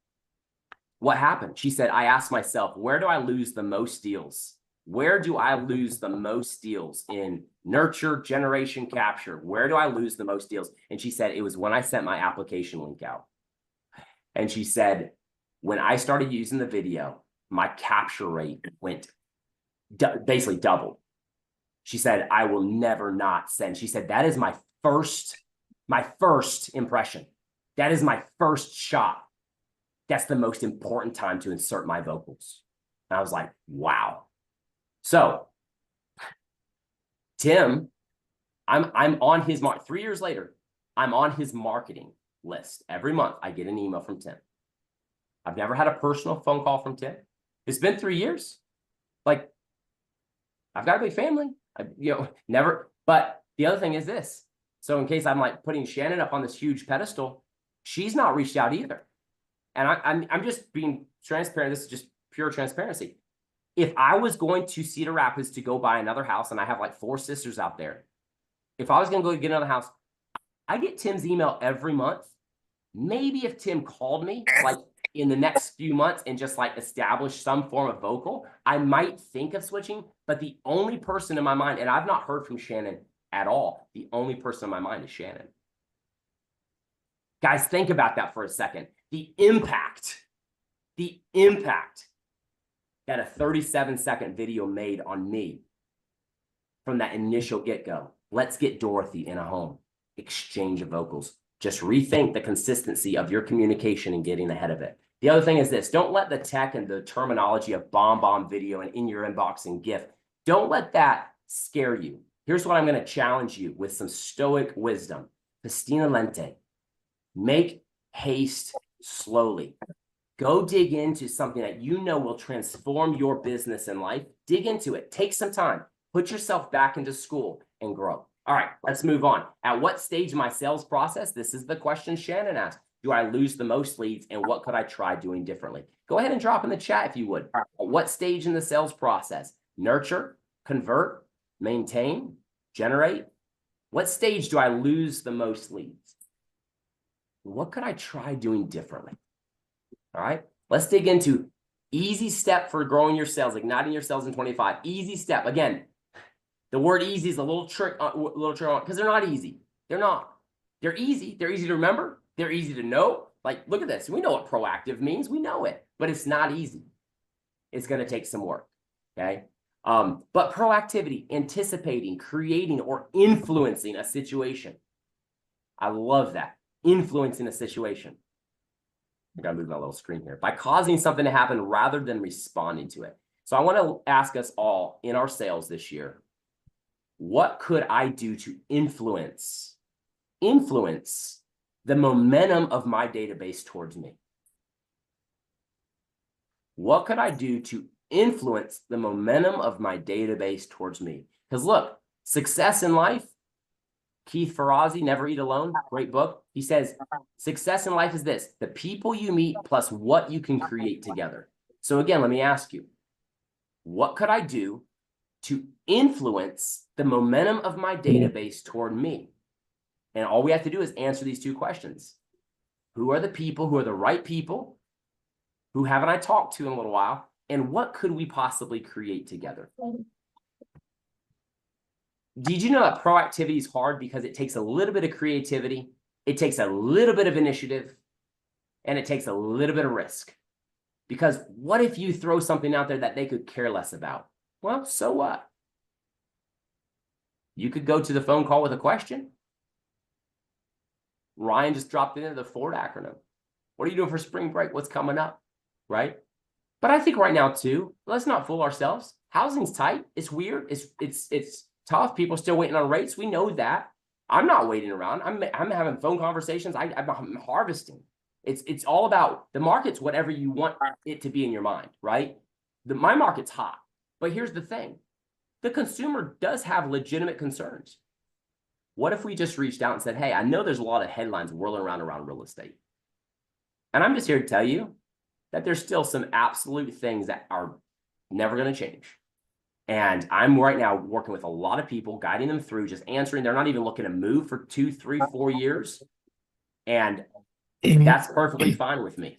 what happened? She said, I asked myself, where do I lose the most deals? Where do I lose the most deals in nurture, generation, capture? Where do I lose the most deals? And she said, it was when I sent my application link out. And she said, when I started using the video, my capture rate went basically doubled. She said, I will never not send. She said, that is my first impression. That is my first shot. That's the most important time to insert my vocals. And I was like, wow. So Tim, I'm on his 3 years later, I'm on his marketing list. Every month I get an email from Tim. I've never had a personal phone call from Tim. It's been 3 years. Like, I've got a big family. Never. But the other thing is this. So in case I'm like putting Shannon up on this huge pedestal, she's not reached out either. And I'm just being transparent. This is just pure transparency. If I was going to Cedar Rapids to go buy another house, and I have like 4 sisters out there, if I was going to go get another house, I get Tim's email every month. Maybe if Tim called me like in the next few months and just like establish some form of vocal, I might think of switching. But the only person in my mind, and I've not heard from Shannon at all, the only person in my mind is Shannon. Guys, think about that for a second. The impact that a 37-second video made on me from that initial get-go. Let's get Dorothy in a home. Exchange of vocals. Just rethink the consistency of your communication and getting ahead of it. The other thing is this. Don't let the tech and the terminology of bomb video and in your inbox and GIF, don't let that scare you. Here's what I'm going to challenge you with some stoic wisdom. Festina lente. Make haste slowly. Go dig into something that you know will transform your business and life. Dig into it. Take some time. Put yourself back into school and grow. All right, let's move on. At what stage in my sales process? This is the question Shannon asked. Do I lose the most leads and what could I try doing differently? Go ahead and drop in the chat if you would. At what stage in the sales process? Nurture, convert, maintain, generate? What stage do I lose the most leads? What could I try doing differently? All right, let's dig into easy step for growing your sales, igniting your sales in 25. Easy step. Again, the word easy is a little trick because they're not easy. They're not. They're easy. They're easy to remember. They're easy to know. Like, look at this. We know what proactive means. We know it, but it's not easy. It's going to take some work. Okay. But proactivity, anticipating, creating, or influencing a situation. I love that. Influencing a situation. I gotta move my little screen here. By causing something to happen rather than responding to it. So I want to ask us all in our sales this year, what could I do to influence the momentum of my database towards me? What could I do to influence the momentum of my database towards me? Because look, success in life, Keith Ferrazzi, Never Eat Alone, great book. He says, success in life is this, the people you meet plus what you can create together. So again, let me ask you, what could I do to influence the momentum of my database toward me? And all we have to do is answer these 2 questions. Who are the people, who are the right people? Who haven't I talked to in a little while? And what could we possibly create together? Did you know that proactivity is hard because it takes a little bit of creativity, it takes a little bit of initiative, and it takes a little bit of risk? Because what if you throw something out there that they could care less about? Well, so what? You could go to the phone call with a question. Ryan just dropped into the Ford acronym. What are you doing for spring break? What's coming up? Right? But I think right now too, let's not fool ourselves. Housing's tight. It's weird. It's tough. People still waiting on rates. We know that. I'm not waiting around. I'm having phone conversations. I'm harvesting. It's all about the market's whatever you want it to be in your mind, right? My market's hot. But here's the thing. The consumer does have legitimate concerns. What if we just reached out and said, hey, I know there's a lot of headlines whirling around real estate. And I'm just here to tell you that there's still some absolute things that are never going to change. And I'm right now working with a lot of people, guiding them through, just answering. They're not even looking to move for 2, 3, 4 years. And that's perfectly fine with me.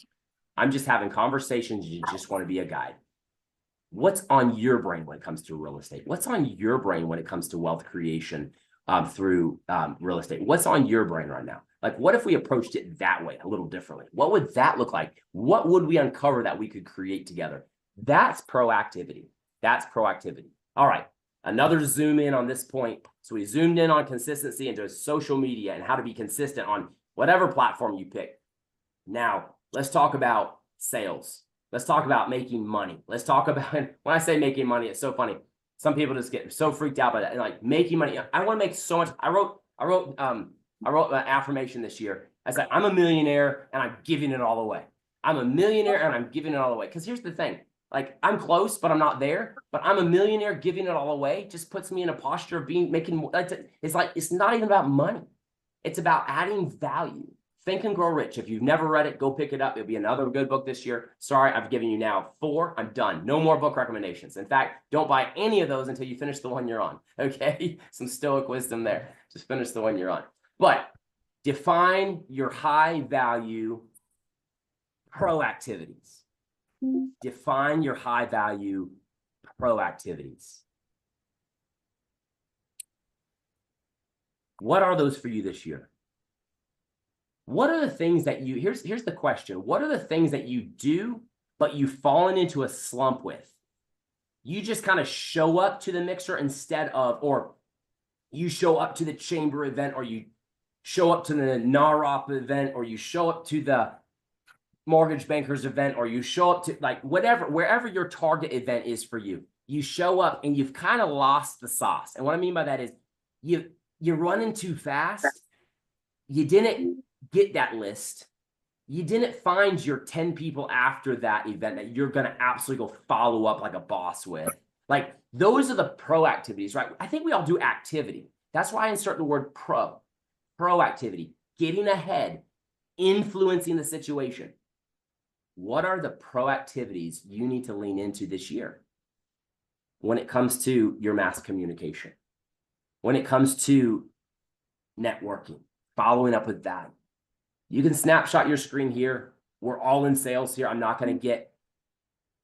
I'm just having conversations. You just want to be a guide. What's on your brain when it comes to real estate? What's on your brain when it comes to wealth creation through real estate? What's on your brain right now? Like, what if we approached it that way, a little differently? What would that look like? What would we uncover that we could create together? That's proactivity. That's proactivity. All right, another zoom in on this point. So we zoomed in on consistency into social media and how to be consistent on whatever platform you pick. Now, let's talk about sales. Let's talk about making money. Let's talk about, when I say making money, it's so funny. Some people just get so freaked out by that. And like making money. I want to make so much. I wrote an affirmation this year. I said, I'm a millionaire and I'm giving it all away. I'm a millionaire and I'm giving it all away. Because here's the thing. Like, I'm close, but I'm not there. But I'm a millionaire giving it all away just puts me in a posture of making. It's like, it's not even about money. It's about adding value. Think and Grow Rich. If you've never read it, go pick it up. It'll be another good book this year. Sorry, I've given you now 4. I'm done. No more book recommendations. In fact, don't buy any of those until you finish the one you're on. Okay? Some stoic wisdom there. Just finish the one you're on. But define your high value proactivities. Define your high value proactivities. What are those for you this year? What are the things that you, here's the question. What are the things that you do, but you've fallen into a slump with? You just kind of show up to the mixer instead of, or you show up to the chamber event, or you show up to the NAROP event, or you show up to the mortgage bankers event, or you show up to like whatever, wherever your target event is for you. You show up and you've kind of lost the sauce. And what I mean by that is you're running too fast. You didn't get that list. You didn't find your 10 people after that event that you're going to absolutely go follow up like a boss with. Like, those are the proactivities, right? I think we all do activity. That's why I insert the word proactivity, getting ahead, influencing the situation. What are the proactivities you need to lean into this year when it comes to your mass communication, when it comes to networking, following up with that? You can snapshot your screen here. We're all in sales here. I'm not going to get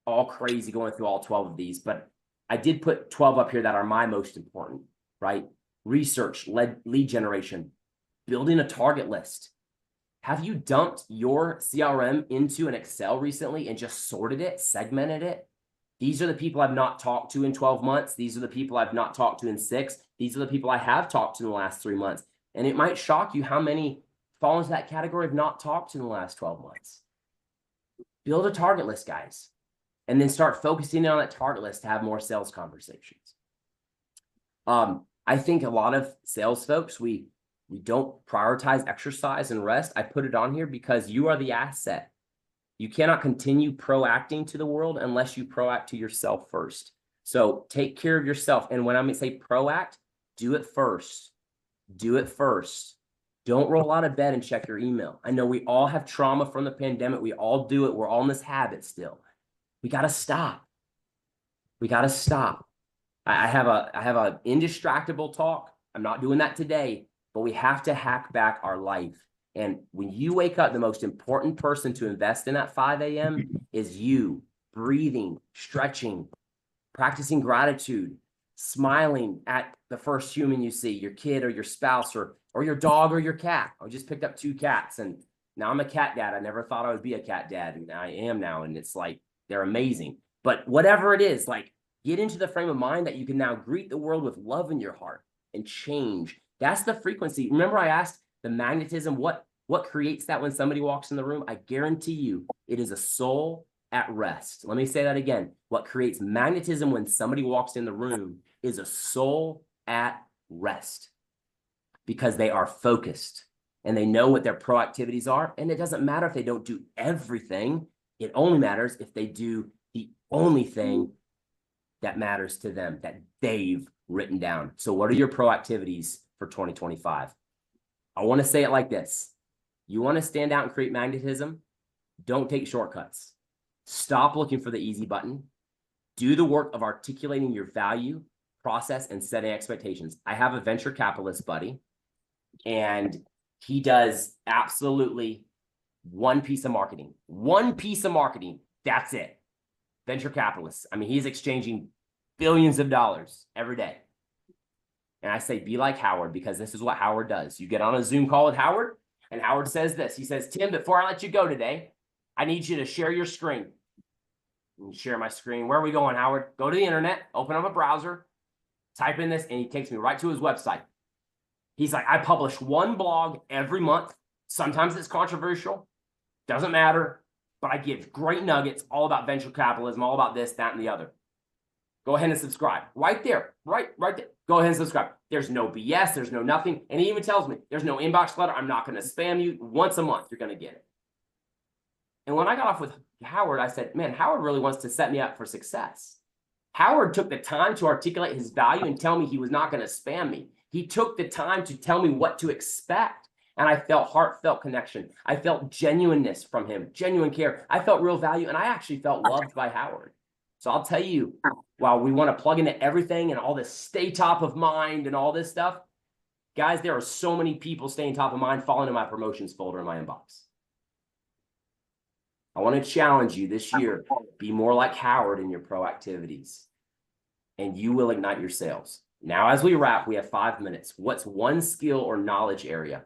all crazy going through all 12 of these, but I did put 12 up here that are my most important, right? Research, lead generation, building a target list. Have you dumped your CRM into an Excel recently and just sorted it, segmented it? These are the people I've not talked to in 12 months. These are the people I've not talked to in 6. These are the people I have talked to in the last 3 months. And it might shock you how many fall into that category of not talked to in the last 12 months. Build a target list, guys, and then start focusing on that target list to have more sales conversations. I think a lot of sales folks, we don't prioritize exercise and rest. I put it on here because you are the asset. You cannot continue proacting to the world unless you proact to yourself first. So take care of yourself. And when I'm going to say proact, do it first. Do it first. Don't roll out of bed and check your email. I know we all have trauma from the pandemic. We all do it. We're all in this habit still. We got to stop. We got to stop. I have a indistractable talk. I'm not doing that today, but we have to hack back our life. And when you wake up, the most important person to invest in at 5 a.m. is you. Breathing, stretching, practicing gratitude, smiling at the first human you see, your kid or your spouse or your dog or your cat. I just picked up 2 cats and now I'm a cat dad. I never thought I would be a cat dad, and I am now. And it's like, they're amazing. But whatever it is, like, get into the frame of mind that you can now greet the world with love in your heart. and change. That's the frequency. Remember I asked the magnetism, what creates that when somebody walks in the room? I guarantee you it is a soul at rest. Let me say that again. What creates magnetism when somebody walks in the room is a soul at rest, because they are focused and they know what their proactivities are. And it doesn't matter if they don't do everything. It only matters if they do the only thing that matters to them, that they've written down. So what are your proactivities for 2025? I want to say it like this. You want to stand out and create magnetism? Don't take shortcuts. Stop looking for the easy button. Do the work of articulating your value, process, and setting expectations. I have a venture capitalist buddy, and he does absolutely one piece of marketing. One piece of marketing. That's it. Venture capitalists. I mean, he's exchanging billions of dollars every day. And I say, be like Howard, because this is what Howard does. You get on a Zoom call with Howard, and Howard says this. He says, Tim, before I let you go today, I need you to share your screen. And share my screen. Where are we going, Howard? Go to the internet, open up a browser, type in this, and he takes me right to his website. He's like, I publish one blog every month. Sometimes it's controversial. Doesn't matter. But I give great nuggets all about venture capitalism, all about this, that, and the other. Go ahead and subscribe. Right there. Right there. Go ahead and subscribe. There's no BS. There's no nothing. And he even tells me, there's no inbox letter. I'm not going to spam you. Once a month, you're going to get it. And when I got off with Howard, I said, man, Howard really wants to set me up for success. Howard took the time to articulate his value and tell me he was not going to spam me. He took the time to tell me what to expect. And I felt heartfelt connection. I felt genuineness from him, genuine care. I felt real value. And I actually felt loved by Howard. So I'll tell you, while we want to plug into everything and all this stay top of mind and all this stuff, guys, there are so many people staying top of mind falling in my promotions folder in my inbox. I want to challenge you this year, be more like Howard in your proactivities, and you will ignite your sales. Now, as we wrap, we have 5 minutes. What's one skill or knowledge area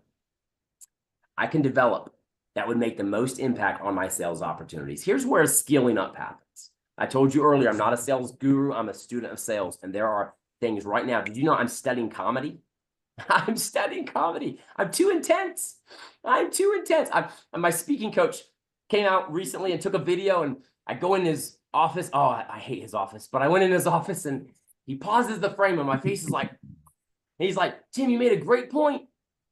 I can develop that would make the most impact on my sales opportunities? Here's where skilling up happens. I told you earlier, I'm not a sales guru. I'm a student of sales. And there are things right now. Did you know I'm studying comedy? I'm studying comedy. I'm too intense. I'm too intense. My speaking coach came out recently and took a video, and I go in his office. Oh, I hate his office, but I went in his office and he pauses the frame and my face is like, he's like, Tim, you made a great point,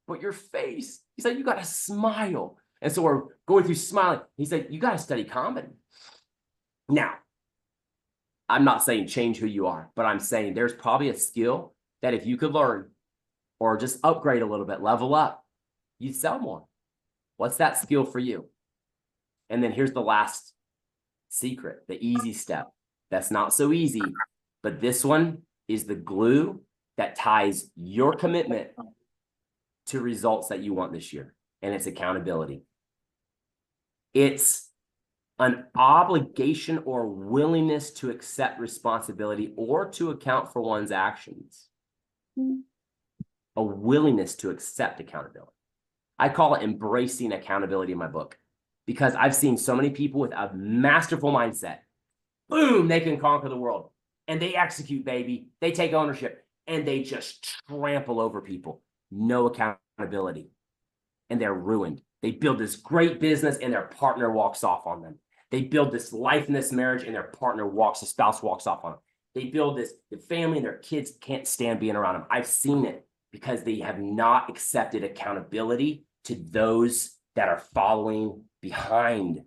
but your face, he's like, you got to smile. And so we're going through smiling. He's like, you got to study comedy. Now, I'm not saying change who you are, but I'm saying there's probably a skill that if you could learn or just upgrade a little bit, level up, you'd sell more. What's that skill for you? And then here's the last secret, the easy step. That's not so easy, but this one is the glue that ties your commitment to results that you want this year, and it's accountability. It's an obligation or willingness to accept responsibility or to account for one's actions. A willingness to accept accountability. I call it embracing accountability in my book, because I've seen so many people with a masterful mindset. Boom, they can conquer the world. And they execute, baby. They take ownership and they just trample over people. No accountability. And they're ruined. They build this great business and their partner walks off on them. They build this life in this marriage and their partner the spouse walks off on them. They build this the family and their kids can't stand being around them. I've seen it because they have not accepted accountability to those that are following behind.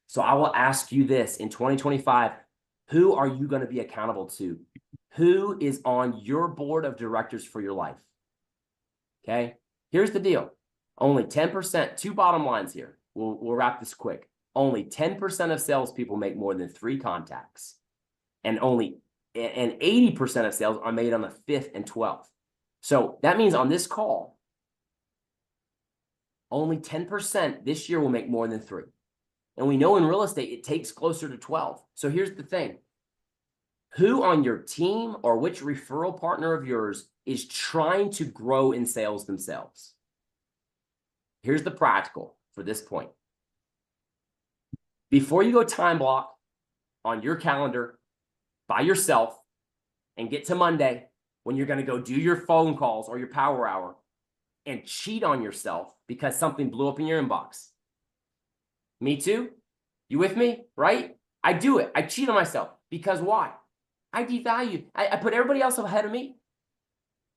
So I will ask you this in 2025, who are you going to be accountable to? Who is on your board of directors for your life? Okay, here's the deal. Only 10%, two bottom lines here. We'll wrap this quick. Only 10% of salespeople make more than 3 contacts. And 80% of sales are made on the 5th and 12th. So that means on this call, only 10% this year will make more than 3. And we know in real estate, it takes closer to 12. So here's the thing. Who on your team or which referral partner of yours is trying to grow in sales themselves? Here's the practical for this point. Before you go time block on your calendar by yourself and get to Monday, when you're going to go do your phone calls or your power hour and cheat on yourself because something blew up in your inbox. Me too. You with me? Right? I do it. I cheat on myself because why? I devalue. I put everybody else ahead of me,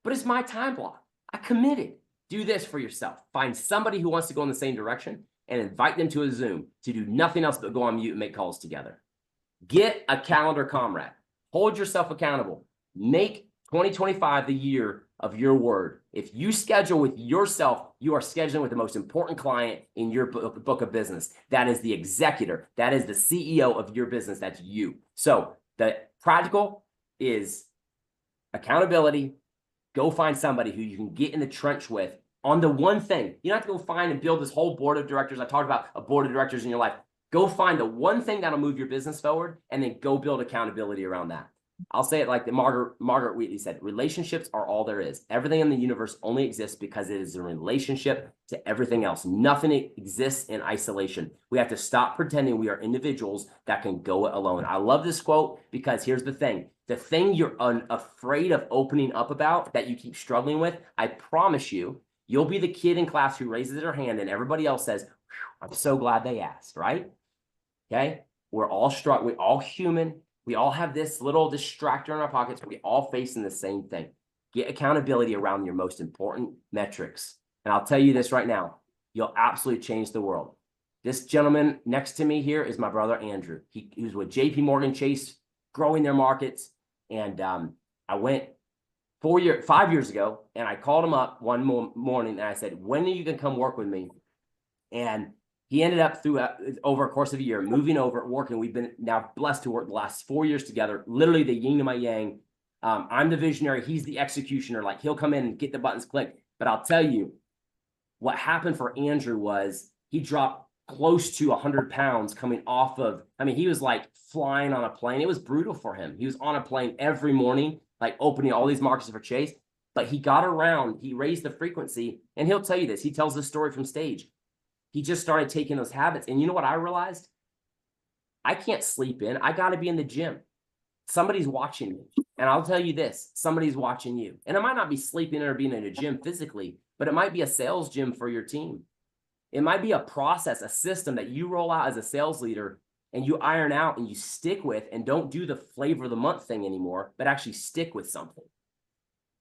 but it's my time block. I committed. Do this for yourself. Find somebody who wants to go in the same direction and invite them to a Zoom to do nothing else but go on mute and make calls together. Get a calendar comrade. Hold yourself accountable. Make 2025 the year of your word. If you schedule with yourself, you are scheduling with the most important client in your book of business. That is the executor. That is the CEO of your business. That's you. So the practical is accountability. Go find somebody who you can get in the trench with on the one thing. You don't have to go find and build this whole board of directors. I talked about a board of directors in your life. Go find the one thing that'll move your business forward and then go build accountability around that. I'll say it like the Margaret Wheatley said, relationships are all there is. Everything in the universe only exists because it is a relationship to everything else. Nothing exists in isolation. We have to stop pretending we are individuals that can go it alone. I love this quote because here's the thing you're afraid of opening up about that you keep struggling with, I promise you, you'll be the kid in class who raises their hand and everybody else says, I'm so glad they asked, right? Okay, we're all we're all human. We all have this little distractor in our pockets. We all facing the same thing. Get accountability around your most important metrics. And I'll tell you this right now, you'll absolutely change the world. This gentleman next to me here is my brother, Andrew. He was with JP Morgan Chase, growing their markets. And I went 5 years ago, and I called him up one morning, and I said, when are you going to come work with me? And he ended up over a course of a year, moving over, working. We've been now blessed to work the last 4 years together, literally the yin to my yang. I'm the visionary. He's the executioner. Like he'll come in and get the buttons clicked. But I'll tell you what happened for Andrew was he dropped close to 100 pounds coming off of, he was like flying on a plane. It was brutal for him. He was on a plane every morning, like opening all these markets for Chase, but he got around, he raised the frequency, and he'll tell you this. He tells this story from stage. He just started taking those habits. And you know what I realized? I can't sleep in. I got to be in the gym. Somebody's watching me. And I'll tell you this, somebody's watching you. And it might not be sleeping or being in a gym physically, but it might be a sales gym for your team. It might be a process, a system that you roll out as a sales leader and you iron out and you stick with and don't do the flavor of the month thing anymore, but actually stick with something.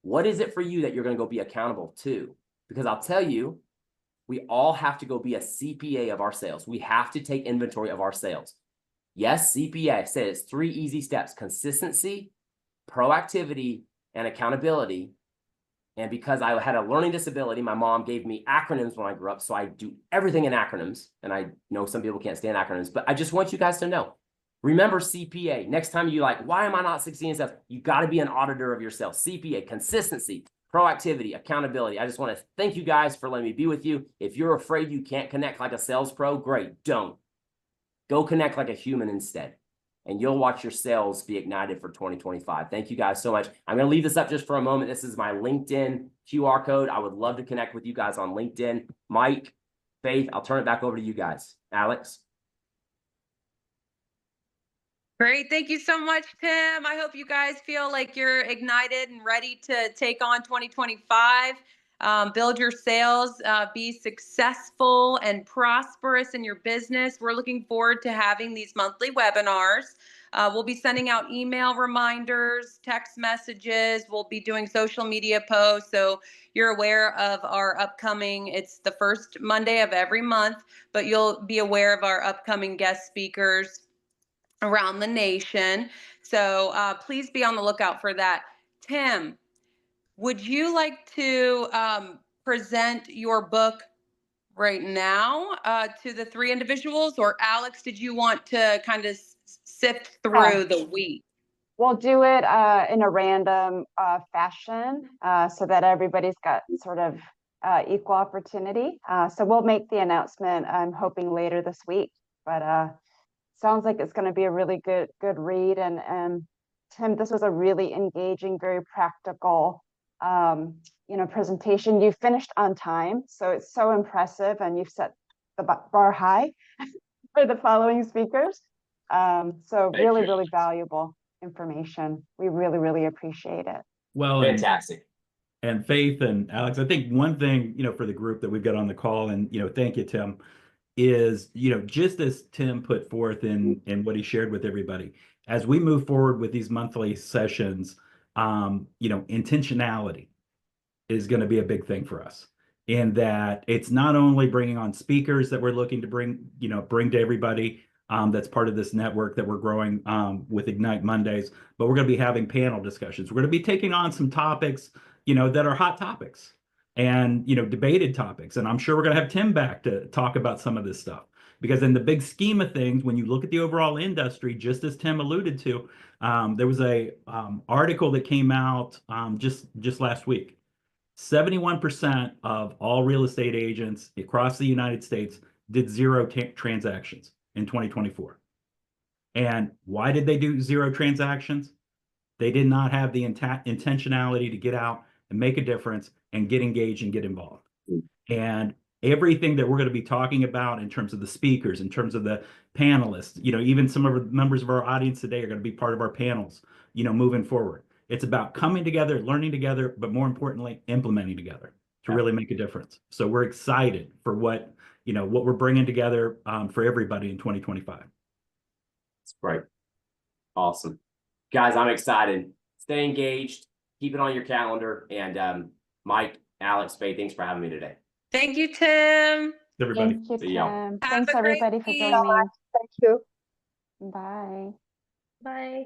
What is it for you that you're going to go be accountable to? Because I'll tell you, we all have to go be a CPA of our sales. We have to take inventory of our sales. Yes, CPA, I said it's 3 easy steps: consistency, proactivity, and accountability. And because I had a learning disability, my mom gave me acronyms when I grew up. So I do everything in acronyms. And I know some people can't stand acronyms, but I just want you guys to know. Remember CPA. Next time you like, why am I not succeeding in sales? You got to be an auditor of yourself. CPA, consistency, proactivity, accountability. I just want to thank you guys for letting me be with you. If you're afraid you can't connect like a sales pro, great, don't. Go connect like a human instead. And you'll watch your sales be ignited for 2025. Thank you guys so much. I'm going to leave this up just for a moment. This is my LinkedIn QR code. I would love to connect with you guys on LinkedIn. Mike, Faith, I'll turn it back over to you guys. Alex. Great. Thank you so much, Tim. I hope you guys feel like you're ignited and ready to take on 2025. Build your sales, be successful and prosperous in your business. We're looking forward to having these monthly webinars. We'll be sending out email reminders, text messages. We'll be doing social media posts. So you're aware of our upcoming, it's the first Monday of every month, but you'll be aware of our upcoming guest speakers around the nation. So please be on the lookout for that. Tim, would you like to present your book right now to the 3 individuals? Or Alex, did you want to kind of sift through the wheat? We'll do it in a random fashion so that everybody's got sort of equal opportunity. So we'll make the announcement, I'm hoping, later this week. But sounds like it's going to be a really good read. And Tim, this was a really engaging, very practical, presentation. You finished on time, so it's so impressive, and you've set the bar high for the following speakers. So really, really valuable information. We really, really appreciate it. Well, Fantastic. and Faith and Alex, I think one thing, for the group that we've got on the call, and, thank you, Tim, is, just as Tim put forth in what he shared with everybody, as we move forward with these monthly sessions, intentionality is going to be a big thing for us. In that it's not only bringing on speakers that we're looking to bring to everybody that's part of this network that we're growing with Ignite Mondays, but we're going to be having panel discussions. We're going to be taking on some topics, that are hot topics and, debated topics. And I'm sure we're going to have Tim back to talk about some of this stuff. Because in the big scheme of things, when you look at the overall industry, just as Tim alluded to, there was a article that came out just last week. 71% of all real estate agents across the United States did zero transactions in 2024. And why did they do zero transactions? They did not have the intentionality to get out and make a difference and get engaged and get involved. And everything that we're going to be talking about in terms of the speakers, in terms of the panelists, even some of the members of our audience today are going to be part of our panels, moving forward. It's about coming together, learning together, but more importantly, implementing together to really make a difference. So we're excited for what we're bringing together for everybody in 2025. That's great. Awesome. Guys, I'm excited. Stay engaged. Keep it on your calendar. And Mike, Alex, Faye, thanks for having me today. Thank you, Tim. Everybody. Thank you, See y'all. Tim. Have Thanks a great everybody for week. joining. Thank you. Bye. Bye.